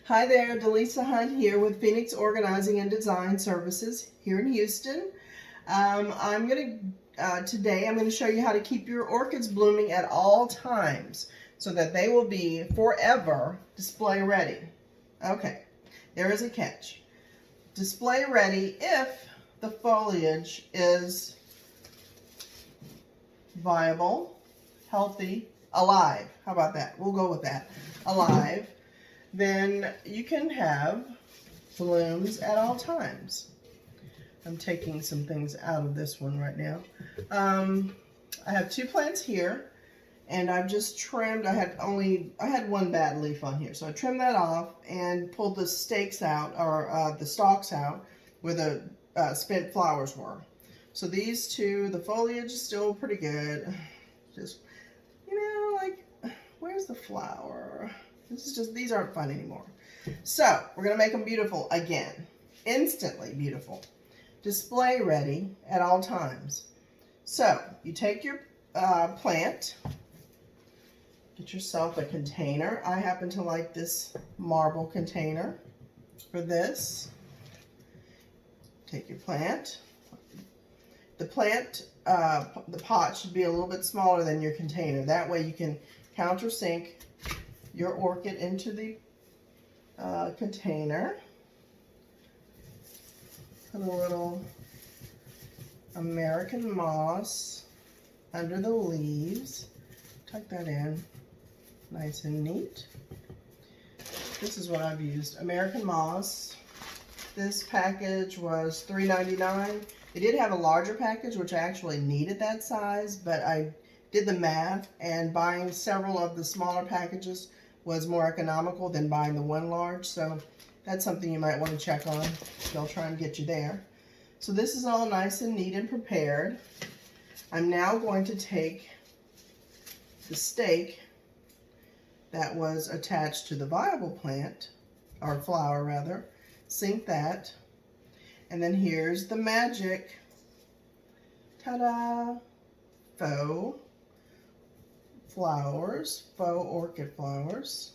Hi there, Delisa Hunt here with Phoenix Organizing and Design Services here in Houston. Today I'm going to show you how to keep your orchids blooming at all times so that they will be forever display ready. Okay, there is a catch. Display ready if the foliage is viable, healthy, alive. How about that? We'll go with that. Alive. Then you can have blooms at all times. I'm taking some things out of this one right now. I have two plants here, and I've just trimmed. I had one bad leaf on here, so I trimmed that off and pulled the stakes out, or the stalks out, where the spent flowers were. So these two, the foliage is still pretty good. Just, like, where's the flower? These aren't fun anymore. So we're gonna make them beautiful again, instantly beautiful. Display ready at all times. So you take your plant, get yourself a container. I happen to like this marble container for this. Take your plant. The plant, the pot should be a little bit smaller than your container. That way you can countersink your orchid into the container. Put a little American moss under the leaves. Tuck that in nice and neat. This is what I've used, American moss. This package was $3.99. They did have a larger package, which I actually needed that size, but I did the math, and buying several of the smaller packages was more economical than buying the one large. So that's something you might want to check on. They'll try and get you there. So this is all nice and neat and prepared. I'm now going to take the stake that was attached to the viable plant, or flower rather, sink that, and then here's the magic, ta-da, faux flowers, faux orchid flowers,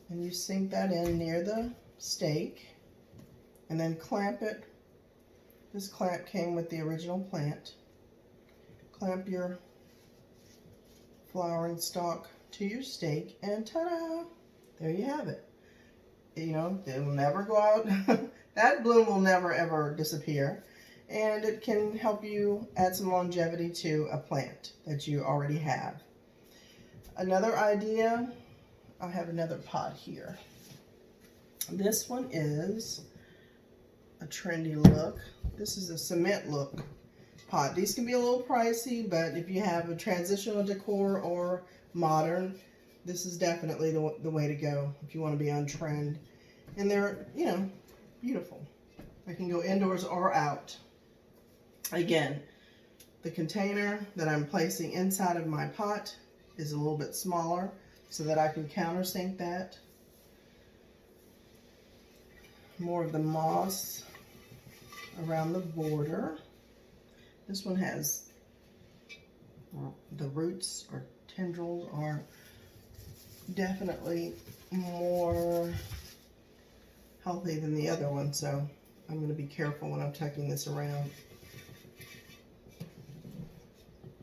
and you sink that in near the stake and then clamp it. This clamp came with the original plant. Clamp your flowering stalk to your stake and ta-da, there you have it. It will never go out. That bloom will never ever disappear, and it can help you add some longevity to a plant that you already have. Another idea, I have another pot here. This one is a trendy look. This is a cement look pot. These can be a little pricey, but if you have a transitional decor or modern, this is definitely the way to go if you want to be on trend. And they're, beautiful. I can go indoors or out. Again, the container that I'm placing inside of my pot is a little bit smaller so that I can countersink that. More of the moss around the border. This one has the roots or tendrils are definitely more healthy than the other one, so I'm going to be careful when I'm tucking this around.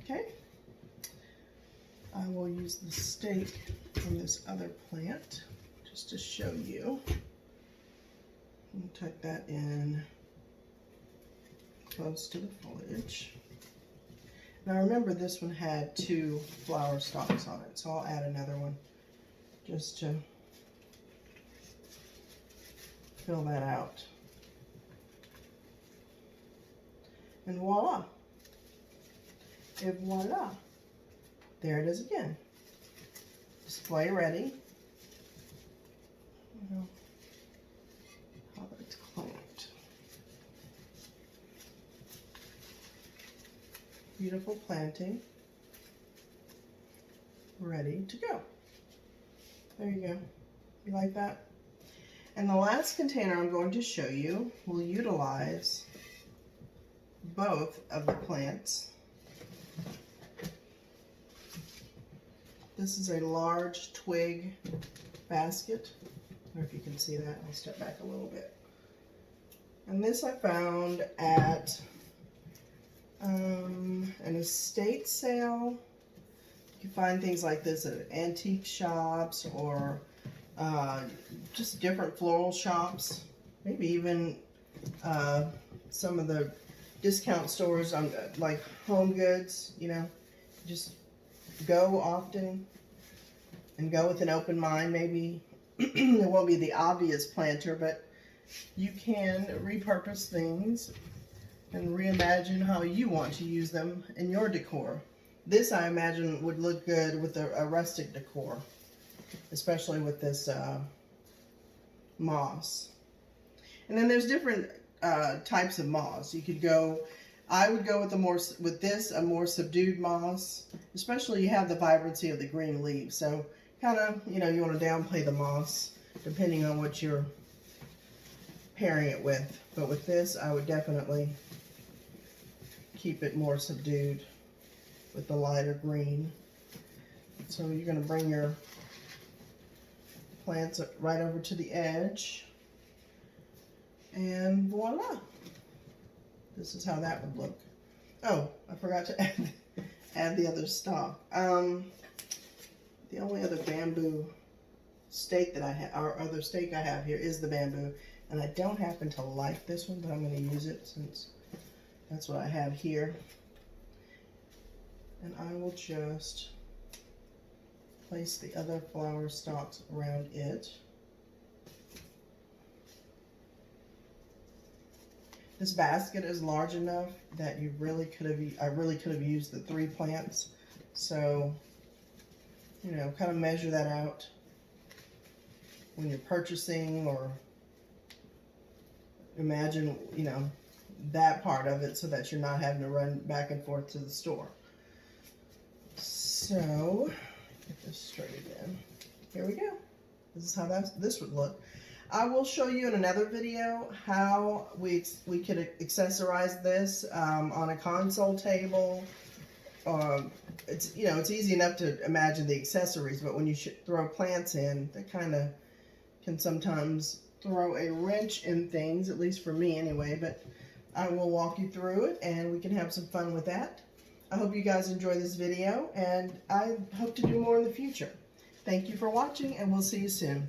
Okay, I will use the stake from this other plant just to show you. And tuck that in close to the foliage. Now remember, this one had two flower stalks on it, so I'll add another one just to fill that out. And voila. Et voila. There it is again. Display ready. How it's clamped. Beautiful planting. Ready to go. There you go. You like that? And the last container I'm going to show you will utilize both of the plants. This is a large twig basket. don't know if you can see that. I'll step back a little bit. And this I found at an estate sale. You can find things like this at antique shops or just different floral shops. Maybe even some of the discount stores on like Home Goods, you know. Just go often and go with an open mind. Maybe it won't be the obvious planter, but you can repurpose things and reimagine how you want to use them in your decor. This, I imagine, would look good with a rustic decor, especially with this moss. And then there's different types of moss. You could go, I would go with a more subdued moss, especially you have the vibrancy of the green leaves. So kind of, you know, you want to downplay the moss depending on what you're pairing it with. But with this, I would definitely keep it more subdued with the lighter green. So you're going to bring your plants right over to the edge, and voila, this is how that would look. Oh, I forgot to add the other stalk. The only other bamboo stake that I have, or other stake I have here, is the bamboo, and I don't happen to like this one, but I'm going to use it since that's what I have here. And I will just place the other flower stalks around it. This basket is large enough that you really could have, I really could have used the 3 plants. So, you know, kind of measure that out when you're purchasing, or imagine, you know, that part of it so that you're not having to run back and forth to the store. So, get this straight again. Here we go. This is how this would look. I will show you in another video how we could accessorize this on a console table. It's, you know, it's easy enough to imagine the accessories, but when you throw plants in, that kind of can sometimes throw a wrench in things, at least for me anyway. But I will walk you through it, and we can have some fun with that. I hope you guys enjoy this video, and I hope to do more in the future. Thank you for watching, and we'll see you soon.